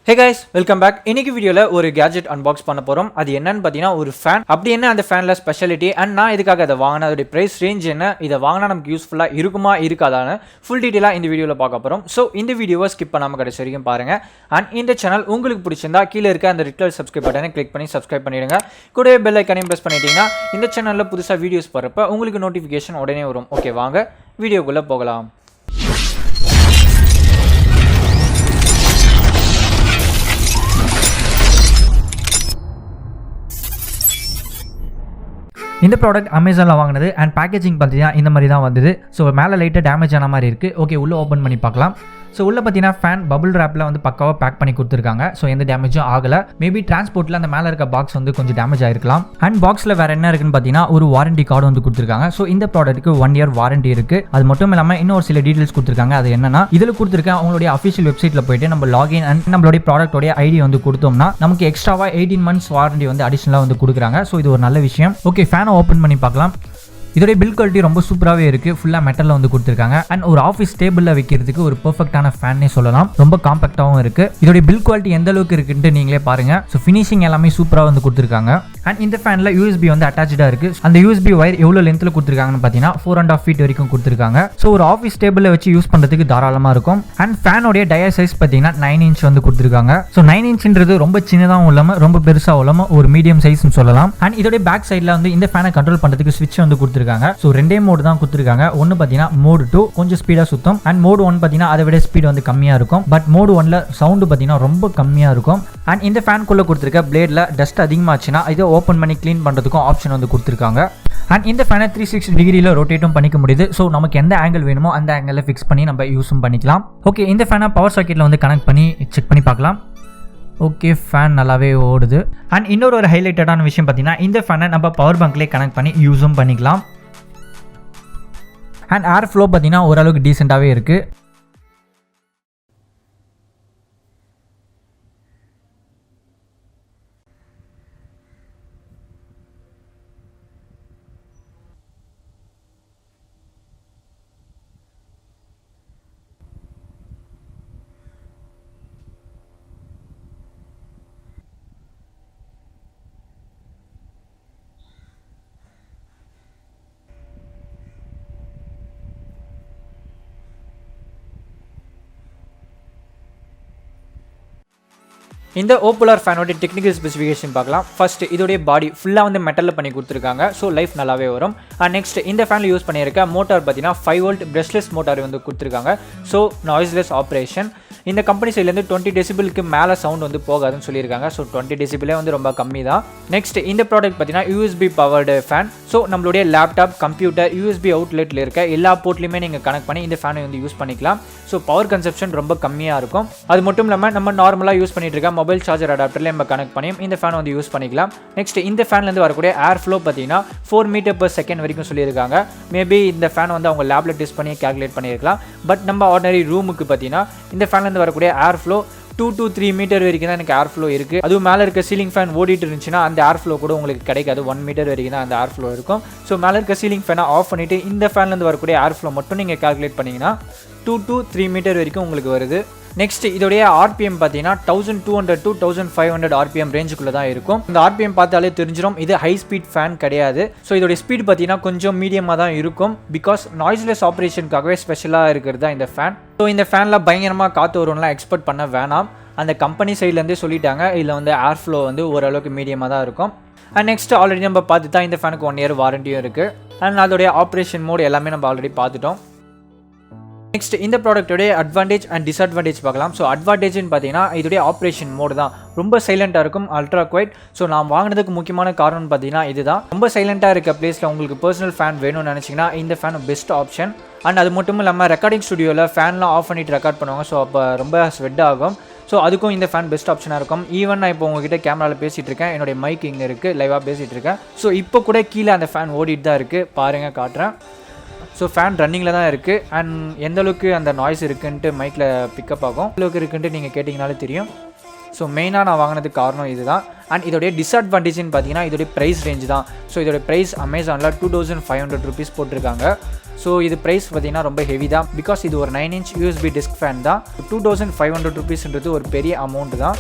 Hey guys, welcome back. இன்னைக்கு வீடியோல ஒரு கேஜெட் அன்பாக்ஸ் பண்ண போறோம். அது என்னன்னு பாத்தீங்கன்னா ஒரு ஃபேன். அப்படி என்ன அந்த ஃபேன்ல ஸ்பெஷாலிட்டி அண்ட் நான் இதுக்காக அதை வாங்கின அதோட பிரைஸ் ரேஞ்ச் என்ன, இதை வாங்கினா நமக்கு யூஸ்ஃபுல்லா இருக்குமா இருக்காதான்னு ஃபுல் டீடைலா இந்த வீடியோல பார்க்க போறோம். ஸோ இந்த வீடியோவை ஸ்கிப் பண்ணாம கடைசி வரைக்கும் பாருங்க. அண்ட் இந்த சேனல் உங்களுக்கு பிடிச்சிருந்தா கீழே இருக்க அந்த ரெட் கலர் சப்ஸ்கிரைப் பட்டனை கிளிக் பண்ணி சப்ஸ்கிரைப் பண்ணிடுங்க. கூடவே பெல் ஐக்கானையும் பிரஸ் பண்ணிட்டீங்கன்னா இந்த சேனல்ல புதுசா வீடியோஸ் போறப்ப உங்களுக்கு நோட்டிஃபிகேஷன் உடனே வரும். ஓகே, வாங்க வீடியோக்குள்ள போகலாம். இந்த ப்ராடக்ட் அமேசானில் வாங்கினது அண்ட் பேக்கேஜிங் பார்த்தீங்கன்னா இந்த மாதிரி தான் வந்தது. ஸோ மேலே லைட்டாக டேமேஜ் ஆன மாதிரி இருக்குது. ஓகே, உள்ளே ஓப்பன் பண்ணி பார்க்கலாம். ஸோ உள்ளே பார்த்தீங்கன்னா ஃபேன் பபுள் ரேப்பில் வந்து பக்காவாக பேக் பண்ணி கொடுத்துருக்காங்க. ஸோ எந்த டேமேஜும் ஆகலை. மேபி டிரான்ஸ்போர்ட்டில் அந்த மேலே இருக்க பாக்ஸ் வந்து கொஞ்சம் டேமேஜ் ஆகிருக்கலாம். அண்ட் பாக்ஸில் வேறு என்ன இருக்குன்னு பார்த்தீங்கன்னா ஒரு வாரண்டி கார்டு வந்து கொடுத்துருக்காங்க. ஸோ இந்த ப்ராடக்ட்டுக்கு 1 year வாரண்டி இருக்குது. அது மட்டும் இல்லாமல் இன்னொரு சில டீட்டெயில்ஸ் கொடுத்துருக்காங்க. அது என்னன்னா இதில் கொடுத்துருக்க அவங்களுடைய அஃபிஷியல் வெப்சைட்டில் போயிட்டு நம்ம லாகின் அண்ட் நம்மளுடைய ப்ராடக்டோடைய ஐடி வந்து கொடுத்தோம்னா நமக்கு எக்ஸ்ட்ராவாக 18 months வாரண்டி வந்து அடிஷனலாக வந்து கொடுக்குறாங்க. ஸோ இது ஒரு நல்ல விஷயம். ஓகே, ஃபேனை ஓப்பன் பண்ணி பார்க்கலாம். இதோடைய பில் குவாலிட்டி ரொம்ப சூப்பராகவே இருக்குது. ஃபுல்லாக மெட்டலில் வந்து கொடுத்துருக்காங்க. அண்ட் ஒரு ஆஃபீஸ் டேபிளில் வைக்கிறதுக்கு ஒரு பெர்ஃபெக்டான ஃபேன்னே சொல்லலாம். ரொம்ப காம்பேக்டாகவும் இருக்குது. இதோடைய பில் குவாலிட்டி எந்த அளவுக்கு இருக்குன்ட்டு நீங்களே பாருங்கள். ஸோ ஃபினிஷிங் எல்லாமே சூப்பராக வந்து கொடுத்துருக்காங்க. அண்ட் இந்த ஃபேனில் யூஎஸ்பி வந்து அட்டாச்சாக இருக்குது. அந்த யூஎஸ்பி ஒயர் எவ்வளோ லென்த்தில் கொடுத்துருக்காங்கன்னு பார்த்தீங்கன்னா 4.5 feet வரைக்கும் கொடுத்துருக்காங்க. ஸோ ஒரு ஆஃபீஸ் டேபிளில் வச்சு யூஸ் பண்ணுறதுக்கு தாராளமாக இருக்கும். அண்ட் ஃபேனோடைய டயர் சைஸ் பார்த்தீங்கன்னா 9 inch வந்து கொடுத்துருக்காங்க. ஸோ 9 inchன்றது ரொம்ப சின்னதாகவும் இல்லாமல் ரொம்ப பெருசாகவும் இல்லாமல் ஒரு மீடியம் சைஸ்னு சொல்லலாம். அண்ட் இதோடைய பேக் சைடில் வந்து இந்த ஃபேனை கண்ட்ரோல் பண்ணுறதுக்கு ஸ்விட்ச் வந்து கொடுத்துருக்காங்க. ஸோ ரெண்டே மோடு தான் கொடுத்துருக்காங்க. ஒன்று பார்த்தீங்கன்னா மோடு 2 கொஞ்சம் ஸ்பீடாக சுத்தம். அண்ட் மோடு 1 பார்த்தீங்கன்னா அதை விட ஸ்பீட் வந்து கம்மியாக இருக்கும். பட் மோடு 1ல சவுண்டு பார்த்தீங்கன்னா ரொம்ப கம்மியாக இருக்கும். அண்ட் இந்த ஃபேனுக்குள்ளே கொடுத்துருக்க பிளேடில் டஸ்ட் அதிகமாச்சுன்னா இதை ஓப்பன் பண்ணி க்ளீன் பண்ணுறதுக்கும் ஆப்ஷன் வந்து கொடுத்துருக்காங்க. அண்ட் இந்த ஃபேனை 360 டிகிரியில் ரொட்டேட்டும் பண்ணிக்க முடியுது. ஸோ நமக்கு எந்த ஆங்கிள் வேணுமோ அந்த ஆங்கிளில் ஃபிக்ஸ் பண்ணி நம்ம யூஸும் பண்ணிக்கலாம். ஓகே, இந்த ஃபேனை பவர் சாக்கெட்டில் வந்து கனெக்ட் பண்ணி செக் பண்ணி பார்க்கலாம். ஓகே, ஃபேன் நல்லாவே ஓடுது. அண்ட் இன்னொரு ஹைலைட்டடான விஷயம் பார்த்தீங்கன்னா இந்த ஃபேனை நம்ம பவர் பேங்க்லேயே கனெக்ட் பண்ணி யூஸும் பண்ணிக்கலாம். அண்ட் ஏர் ஃப்ளோ பார்த்தீங்கன்னா ஓரளவுக்கு டீசெண்டாகவே இருக்குது. இந்த ஓப்புலார் ஃபேனோட டெக்னிக்கல் ஸ்பெசிஃபிகேஷன் பார்க்கலாம். ஃபர்ஸ்ட் இதோடைய பாடி ஃபுல்லாக வந்து மெட்டலில் பண்ணி கொடுத்துருக்காங்க. ஸோ லைஃப் நல்லாவே வரும். அண்ட் நெக்ஸ்ட் இந்த ஃபேனில் யூஸ் பண்ணியிருக்க மோட்டார் பார்த்தீங்கன்னா 5 volt பிரஷ்லெஸ் மோட்டார் வந்து கொடுத்துருக்காங்க. So noiseless operation. இந்த கம்பெனி சைட்லேருந்து 20 decibelக்கு மேலே சவுண்ட் வந்து போகாதுன்னு சொல்லியிருக்காங்க. ஸோ 20 decibel வந்து ரொம்ப கம்மி தான். நெக்ஸ்ட் இந்த ப்ராடக்ட் பார்த்தீங்கன்னா யூஎஸ்பி பவர்டு ஃபேன். ஸோ நம்மளுடைய லேப்டாப், கம்ப்யூட்டர், யூஎஸ்பி அவுட்லெட்டில் இருக்க எல்லா போர்ட்லையுமே நீங்கள் கனெக்ட் பண்ணி இந்த ஃபேனை வந்து யூஸ் பண்ணிக்கலாம். ஸோ பவர் கன்சப்ஷன் ரொம்ப கம்மியாக இருக்கும். அது மட்டும் இல்லாமல் நம்ம நார்மலாக யூஸ் பண்ணிட்டு இருக்க மொபைல் சார்ஜர் அடாப்டரில் நம்ம கனெக்ட் பண்ணி இந்த ஃபேன் வந்து யூஸ் பண்ணிக்கலாம். நெக்ஸ்ட் இந்த ஃபேன்லேருந்து வரக்கூடிய ஏர் ஃப்ளோ பார்த்தீங்கன்னா 4 meter/second வரைக்கும் சொல்லியிருக்காங்க. மேபி இந்த ஃபேன் வந்து அவங்க லேபில் டெஸ்ட் பண்ணி கேல்குலேட் பண்ணியிருக்கலாம். பட் நம்ம ஆர்டினரி ரூமுக்கு பார்த்தீங்கன்னா இந்த ஃபேன்லேருந்து வரக்கூடிய ஏர் ஃப்ளோ 2 to 3 meter வரைக்கும் தான் எனக்கு ஏர் ஃப்ளோ இருக்குது. அதுவும் மேலே இருக்க சீலிங் ஃபேன் ஓடிட்டு இருந்துச்சுன்னா அந்த ஏர் ஃப்ளோ கூட உங்களுக்கு கிடைக்காது. 1 meter வரைக்கும் தான் அந்த ஏர் ஃப்ளோ இருக்கும். ஸோ மேலே இருக்க சீலிங் ஃபேனை ஆஃப் பண்ணிவிட்டு இந்த ஃபேன்லேருந்து வரக்கூடிய ஏர் ஃப்ளோ மட்டும் நீங்கள் கால்குலேட் பண்ணிங்கன்னா 2 to 3 meter வரைக்கும் உங்களுக்கு வருது. நெக்ஸ்ட் இதோடைய ஆர்பிஎம் பார்த்தீங்கன்னா 1200 to 1500 ஆர்பிஎம் ரேஞ்சுக்குள்ளே தான் இருக்கும். இந்த ஆர்பிஎம் பார்த்தாலே தெரிஞ்சிடும் இது ஹை ஸ்பீட் ஃபேன் கிடையாது. ஸோ இதோடைய ஸ்பீட் பார்த்தீங்கன்னா கொஞ்சம் மீடியமாக தான் இருக்கும். பிகாஸ் நாய்ஸ்லெஸ் ஆப்ரேஷனுக்காகவே ஸ்பெஷலாக இருக்கிறது தான் இந்த ஃபேன். ஸோ இந்த ஃபேனில் பயங்கரமாக காற்று வரும்லாம் எக்ஸ்பெக்ட் பண்ண வேணாம். அந்த கம்பெனி சைட்லேருந்தே சொல்லிட்டாங்க இதில் வந்து ஏர் ஃப்ளோ வந்து ஓரளவுக்கு மீடியமாக தான் இருக்கும். அண்ட் நெக்ஸ்ட் ஆல்ரெடி நம்ம பார்த்து தான் இந்த ஃபேனுக்கு 1 year வாரண்டியும் இருக்குது. அண்ட் அதோடைய ஆப்ரேஷன் மோட் எல்லாமே நம்ம ஆல்ரெடி பார்த்துட்டோம். நெக்ஸ்ட் இந்த ப்ராடக்டோடைய அட்வான்டேஜ் அண்ட் டிஸ்அட்வான்டேஜ் பார்க்கலாம். ஸோ அட்வான்டேஜ்னு பார்த்தீங்கன்னா இதோடைய ஆப்ரேஷன் மோடு தான் ரொம்ப சைலண்ட்டாக இருக்கும், அல்ட்ரா குவைட். ஸோ நான் வாங்கினதுக்கு முக்கியமான காரணம்னு பார்த்தீங்கன்னா இதுதான். ரொம்ப சைலண்ட்டாக இருக்க பிளேஸில் உங்களுக்கு பர்சனல் ஃபேன் வேணும்னு நினச்சிங்கன்னா இந்த ஃபேன் பெஸ்ட் ஆப்ஷன். அண்ட் அது மட்டும் இல்லாமல் ரெக்கார்டிங் ஸ்டுடியோவில் ஃபேன்லாம் ஆஃப் பண்ணிட்டு ரெக்கார்ட் பண்ணுவாங்க. ஸோ அப்போ ரொம்ப ஸ்வெட் ஆகும். ஸோ அதுக்கும் இந்த ஃபேன் பெஸ்ட் ஆப்ஷனாக இருக்கும். ஈவன் நான் இப்போ உங்ககிட்ட கேமராவில் பேசிகிட்டு இருக்கேன். என்னுடைய மைக் இங்கே இருக்குது, லைவாக பேசிகிட்டு இருக்கேன். ஸோ இப்போ கூட கீழே அந்த ஃபேன் ஓடிட்டு தான் இருக்குது. பாருங்கள், காட்டுறேன். ஸோ ஃபேன் ரன்னிங்கில் தான் இருக்குது. அண்ட் எந்த அளவுக்கு அந்த நாய்ஸ் இருக்குன்ட்டு மைக்கில் பிக்கப் ஆகும், அளவுக்கு இருக்குன்ட்டு நீங்கள் கேட்டிங்கனாலே தெரியும். ஸோ மெயினாக நான் வாங்கினதுக்கு காரணம் இதுதான். அண்ட் இதோடைய டிஸ்அட்வான்டேஜ்னு பார்த்தீங்கன்னா இதோடைய ப்ரைஸ் ரேஞ்ச் தான். ஸோ இதோடைய ப்ரைஸ் அமேசானில் 2500 rupees போட்டிருக்காங்க. ஸோ இது ப்ரைஸ் பார்த்தீங்கன்னா ரொம்ப ஹெவி தான். பிகாஸ் இது ஒரு 9 inch யூஎஸ்பி டிஸ்க் ஃபேன் தான். 2500 rupeesன்றது ஒரு பெரிய அமௌண்ட் தான்.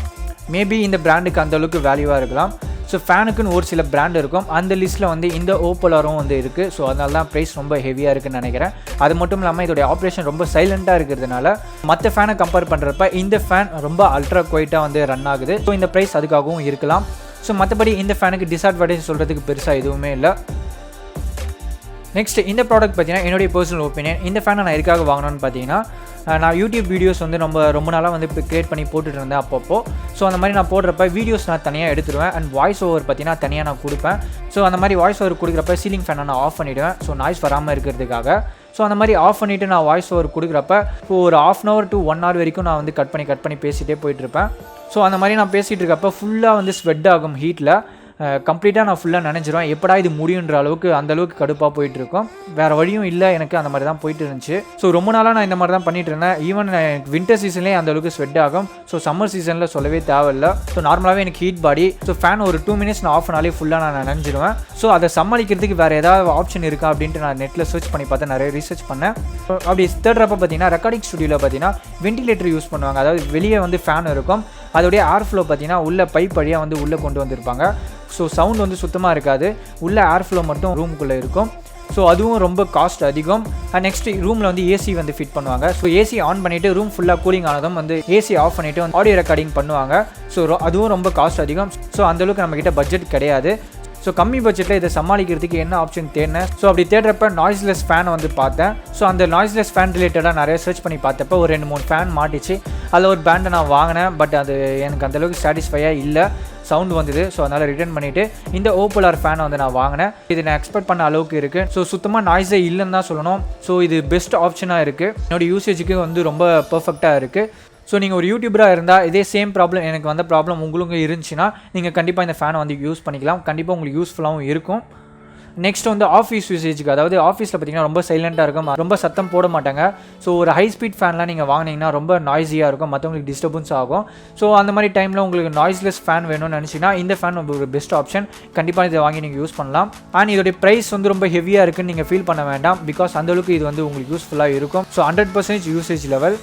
மேபி இந்த பிராண்டுக்கு அந்தளவுக்கு வேல்யூவாக இருக்கலாம். ஸோ ஃபேனுக்குன்னு ஒரு சில பிராண்ட் இருக்கும். அந்த லிஸ்ட்டில் வந்து இந்த ஓப்போலாரும் வந்து இருக்குது. ஸோ அதனால தான் ப்ரைஸ் ரொம்ப ஹெவியாக இருக்குதுன்னு நினைக்கிறேன். அது மட்டும் இல்லாமல் இதோடைய ஆப்ரேஷன் ரொம்ப சைலண்ட்டாக இருக்கிறதுனால மற்ற ஃபேனை கம்பேர் பண்ணுறப்ப இந்த ஃபேன் ரொம்ப அல்ட்ரா குவைட்டாக வந்து ரன் ஆகுது. ஸோ இந்த ப்ரைஸ் அதுக்காகவும் இருக்கலாம். ஸோ மற்றபடி இந்த ஃபேனுக்கு டிஸ்அட்வான்டேஜ் சொல்கிறதுக்கு பெருசாக எதுவுமே இல்லை. நெக்ஸ்ட் இந்த ப்ராடக்ட் பார்த்தீங்கன்னா என்னுடைய பர்சனல் ஒப்பீனியன். இந்த ஃபேனை நான் எதுக்காக வாங்கினேன்னு பார்த்தீங்கன்னா, நான் யூடியூப் வீடியோஸ் வந்து ரொம்ப நாளாக வந்து இப்போ க்ரியேட் பண்ணி போட்டுட்டு இருந்தேன் அப்பப்போ. ஸோ அந்த மாதிரி நான் போடுறப்ப வீடியோஸ் நான் தனியாக எடுத்துருவேன். அண்ட் வாய்ஸ் ஓவர் பார்த்தீங்கன்னா தனியாக நான் கொடுப்பேன். ஸோ அந்த மாதிரி வாய்ஸ் ஓவர் கொடுக்குறப்ப சீலிங் ஃபேனை நான் ஆஃப் பண்ணிவிடுவேன். ஸோ நாய்ஸ் வராமல் இருக்கிறதுக்காக. ஸோ அந்த மாதிரி ஆஃப் பண்ணிவிட்டு நான் வாய்ஸ் ஓவர் கொடுக்குறப்ப இப்போ ஒரு 1/2 hour to 1 hour வரைக்கும் நான் வந்து கட் பண்ணி பேசிகிட்டே போயிட்டுருப்பேன். ஸோ அந்த மாதிரி நான் பேசிகிட்டு இருக்கப்போ ஃபுல்லாக வந்து ஸ்வெட் ஆகும் ஹீட்டில். கம்ப்ளீட்டாக நான் ஃபுல்லாக நினைஞ்சிருவேன். எப்படா இது முடியுன்ற அளவுக்கு அந்தளவுக்கு கடுப்பாக போயிட்டுருக்கோம். வேறு வழியும் இல்லை, எனக்கு அந்த மாதிரி தான் போயிட்டு இருந்துச்சு. ஸோ ரொம்ப நாளாக நான் இந்த மாதிரி தான் பண்ணிட்டு இருந்தேன். ஈவன் எனக்கு வின்டர் சீசன்லேயே அந்தளவுக்கு ஸ்வெட் ஆகும். ஸோ சம்மர் சீசனில் சொல்லவே தேவையில்லை. ஸோ நார்மலாகவே எனக்கு ஹீட் பாடி. ஸோ ஃபேன் ஒரு 2 minutes நான் ஆஃப் பண்ணாலே ஃபுல்லாக நான் நினைஞ்சிருவேன். ஸோ அதை சமாளிக்கிறதுக்கு வேறு ஏதாவது ஆப்ஷன் இருக்கா அப்படின்ட்டு நான் நெட்டில் சர்ச் பண்ணி பார்த்தேன், நிறைய ரிசர்ச் பண்ணேன். அப்படி தேடுறப்ப பார்த்தீங்கன்னா ரெக்கார்டிங் ஸ்டுடியோவில் பார்த்தீங்கன்னா வென்டிலேட்டர் யூஸ் பண்ணுவாங்க. அதாவது வெளியே வந்து ஃபேன் இருக்கும், அதோடைய ஏர் ஃப்ளோ பார்த்தீங்கன்னா உள்ள பைப் வழியாக வந்து உள்ளே கொண்டு வந்திருப்பாங்க. ஸோ சவுண்ட் வந்து சுத்தமாக இருக்காது, உள்ள ஏர் ஃப்ளோ மட்டும் ரூமுக்குள்ளே இருக்கும். ஸோ அதுவும் ரொம்ப காஸ்ட் அதிகம். அண்ட் நெக்ஸ்ட் ரூமில் வந்து ஏசி வந்து ஃபிட் பண்ணுவாங்க. ஸோ ஏசி ஆன் பண்ணிவிட்டு ரூம் ஃபுல்லாக கூலிங் ஆனதும் வந்து ஏசி ஆஃப் பண்ணிவிட்டு வந்து ஆடியோ ரெக்கார்டிங் பண்ணுவாங்க. ஸோ அதுவும் ரொம்ப காஸ்ட் அதிகம். ஸோ அந்தளவுக்கு நம்மக்கிட்ட பட்ஜெட் கிடையாது. ஸோ கம்மி பட்ஜெட்டில் இதை சமாளிக்கிறதுக்கு என்ன ஆப்ஷன் தேடினேன். ஸோ அப்படி தேடுறப்ப நாய்ஸ்லெஸ் ஃபேன் வந்து பார்த்தேன். ஸோ அந்த நாய்ஸ்லெஸ் ஃபேன் ரிலேட்டடாக நிறைய சர்ச் பண்ணி பார்த்தப்போ ஒரு 2-3 ஃபேன் மாட்டிச்சு. அதில் ஒரு பிராண்டை நான் வாங்கினேன். பட் அது எனக்கு அந்தளவுக்கு சாட்டிஸ்ஃபையாக இல்லை, சவுண்ட் வந்தது. ஸோ அதனால் ரிட்டர்ன் பண்ணிவிட்டு இந்த ஓப்போலார் ஃபேனை வந்து நான் வாங்கினேன். இது நான் எக்ஸ்பெக்ட் பண்ண அளவுக்கு இருக்குது. ஸோ சுத்தமாக நாய்ஸே இல்லைன்னு தான் சொல்லணும். ஸோ இது பெஸ்ட் ஆப்ஷனாக இருக்குது. என்னோடய யூசேஜுக்கு வந்து ரொம்ப பர்ஃபெக்டாக இருக்குது. ஸோ நீங்கள் ஒரு யூடியூபராக இருந்தால் இதே சேம் ப்ராப்ளம் எனக்கு வந்த ப்ராப்ளம் உங்களுக்கு இருந்துச்சுன்னா நீங்கள் கண்டிப்பாக இந்த ஃபேனை வந்து யூஸ் பண்ணிக்கலாம். கண்டிப்பாக உங்களுக்கு யூஸ்ஃபுல்லாகவும் இருக்கும். நெக்ஸ்ட் வந்து ஆஃபீஸ் யூசேஜுக்கு, அதாவது ஆஃபீஸில் பார்த்தீங்கன்னா ரொம்ப சைலண்ட்டாக இருக்கும், ரொம்ப சத்தம் போட மாட்டாங்க. ஸோ ஒரு ஹை ஸ்பீட் ஃபேன்லாம் நீங்கள் வாங்கினீங்கன்னா ரொம்ப நாய்ஸியாக இருக்கும், மற்றவங்களுக்கு டிஸ்டர்பன்ஸ் ஆகும். ஸோ அந்த மாதிரி டைமில் உங்களுக்கு நாய்ஸ்லெஸ் ஃபேன் வேணும்னு நினச்சிங்கன்னா இந்த ஃபேன் ஒரு பெஸ்ட் ஆப்ஷன். கண்டிப்பாக இதை வாங்கி நீங்கள் யூஸ் பண்ணலாம். அண்ட் இதோடைய ப்ரைஸ் வந்து ரொம்ப ஹெவியாக இருக்குன்னு நீங்கள் ஃபீல் பண்ண வேண்டாம். பிகாஸ் அந்தளவுக்கு இது வந்து உங்களுக்கு யூஸ்ஃபுல்லாக இருக்கும். So 100% usage level.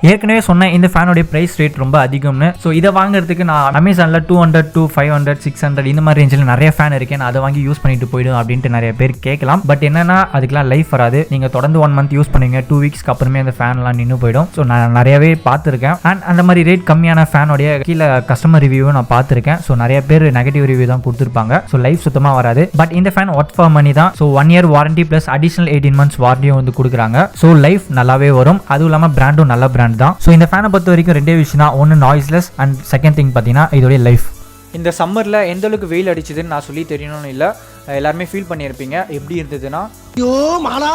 ஏற்கனவே சொன்னேன் இந்த ஃபேனோடைய ப்ரைஸ் ரேட் ரொம்ப அதிகம்னு. ஸோ இதை வாங்குறதுக்கு நான் அமேசானில் 200 to 500 600 இந்த மாதிரி ரேஞ்சில் நிறைய ஃபேன் இருக்கேன், நான் அதை வாங்கி யூஸ் பண்ணிட்டு போயிடும் அப்படின்ட்டு நிறைய பேர் கேட்கலாம். பட் என்னன்னா அதுக்கெலாம் லைஃப் வராது. நீங்கள் தொடர்ந்து 1 month யூஸ் பண்ணுவீங்க, 2 weeksக்கு அப்புறமே அந்த ஃபேன்லாம் நின்று போயிடும். ஸோ நான் நிறையவே பார்த்துருக்கேன். அண்ட் அந்த மாதிரி ரேட் கம்மியான ஃபேனோடைய கீழே கஸ்டமர் ரிவ்யூவும் நான் பார்த்துருக்கேன். ஸோ நிறைய பேர் நெகட்டிவ் ரிவ்யூ தான் கொடுத்துருப்பாங்க. ஸோ லைஃப் சுத்தமாக வராது. பட் இந்த ஃபேன் ஒர்த் ஃபார் மணி தான். So 1 year warranty plus additional 18 months வாரண்டியும் வந்து கொடுக்குறாங்க. ஸோ லைஃப் நல்லாவே வரும். அதுவும் இல்லாமல் பிராண்டும் நல்ல பிராண்ட் தான். ஸோ இந்த ஃபேனை பொறுத்த வரைக்கும் 2 விஷயம் தான். ஒன்று நாய்ஸ்லெஸ் அண்ட் செகண்ட் திங் பார்த்தீங்கன்னா இதோடைய லைஃப். இந்த சம்மரில் எந்த அளவுக்கு வெயில் அடிச்சதுன்னு நான் சொல்லி தெரியணும்னு இல்லை, எல்லாருமே ஃபீல் பண்ணியிருப்பீங்க. எப்படி இருந்ததுன்னா ஐயோ மாலா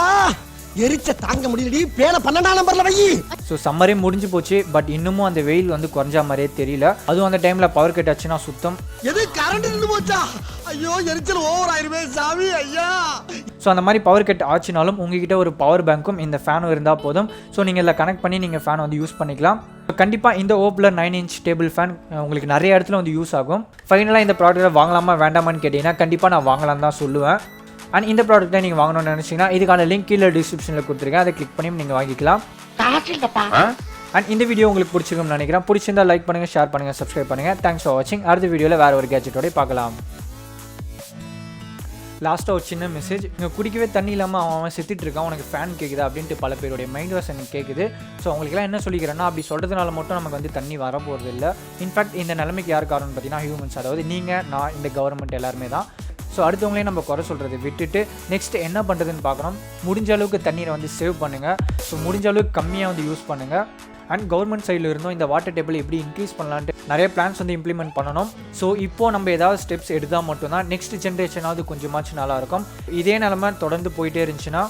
எரிச்ச தாங்க முடியலடி, பேன 12ஆம் நம்பர்ல வை. ஸோ சம்மரே முடிஞ்சு போச்சு. பட் இன்னமும் அந்த வெயில் வந்து குறைஞ்ச மாதிரியே தெரியல. அதுவும் அந்த டைமில் பவர் கட் ஆச்சுன்னா சுத்தம். எது கரண்ட் நின்று போச்சா? ஐயோ எரிச்சல் ஓவர் ஆயிருமே சாமி ஐயா. ஸோ அந்த மாதிரி பவர் கட் ஆச்சுனாலும் உங்ககிட்ட ஒரு பவர் பேங்க்கும் இந்த ஃபேனும் இருந்தால் போதும். ஸோ நீங்கள் இதில் கனெக்ட் பண்ணி நீங்கள் ஃபேன் வந்து யூஸ் பண்ணிக்கலாம். கண்டிப்பாக இந்த ஓப்பலர் 9 inch டேபிள் ஃபேன் உங்களுக்கு நிறைய இடத்துல வந்து யூஸ் ஆகும். ஃபைனலாக இந்த ப்ராடக்ட்டை வாங்கலாமா வேண்டாமான்னு கேட்டிங்கன்னா கண்டிப்பாக நான் வாங்கலான்னு தான் சொல்லுவேன். அண்ட் இந்த ப்ராடக்ட்டை நீங்கள் வாங்கணும்னு நினச்சிங்கன்னா இதுக்கான லிங்க் கீழே டிஸ்கிரிப்ஷனில் கொடுத்துருக்கேன், அதை கிளிக் பண்ணி நீங்கள் வாங்கிக்கலாம். அண்ட் இந்த வீடியோ உங்களுக்கு பிடிச்சிருக்கும்னு நினைக்கிறேன். பிடிச்சிருந்தா லைக் பண்ணுங்கள், ஷேர் பண்ணுங்கள், சப்ஸ்கிரைப் பண்ணுங்கள். தேங்க்ஸ் ஃபார் வாட்சிங். அடுத்த வீடியோவில் வேறு ஒரு கேஜெட்டோட பார்க்கலாம். லாஸ்ட்டாக ஒரு சின்ன மெசேஜ். இங்கே குடிக்கவே தண்ணி இல்லாமல் அவன் செத்துட்டு இருக்கான், உனக்கு ஃபேன் கேட்குதா அப்படின்ட்டு பல பேருடைய மைண்ட் வாஷ் எனக்கு கேட்குது. ஸோ அவங்களுக்குலாம் என்ன சொல்லிக்கிறேன்னா, அப்படி சொல்கிறதுனால மட்டும் நமக்கு வந்து தண்ணி வரப்போகிறது இல்லை. இன்ஃபேக்ட் இந்த நிலைமைக்கு யார் காரணம்னு பார்த்தீங்கன்னா ஹியூமன்ஸ், அதாவது நீங்கள், நான், இந்த கவர்மெண்ட் எல்லாருமே தான். ஸோ அடுத்தவங்களே நம்ம குறை சொல்கிறத விட்டுட்டு நெக்ஸ்ட் என்ன பண்ணுறதுன்னு பார்க்கணும். முடிஞ்ச அளவுக்கு தண்ணீரை வந்து சேவ் பண்ணுங்கள். ஸோ முடிஞ்ச அளவுக்கு கம்மியாக வந்து யூஸ் பண்ணுங்கள். அண்ட் கவர்மெண்ட் சைடில் இருந்தும் இந்த வாட்டர் டேபிள் எப்படி இன்க்ரீஸ் பண்ணலான்ட்டு நிறைய பிளான்ஸ் வந்து இம்ப்ளிமெண்ட் பண்ணணும். ஸோ இப்போது நம்ம ஏதாவது ஸ்டெப்ஸ் எடுத்தால் மட்டும்தான் நெக்ஸ்ட் ஜென்ரேஷனாவது கொஞ்சமாச்சும் நல்லாயிருக்கும். இதே நிலமை தொடர்ந்து போயிட்டே இருந்துச்சுன்னா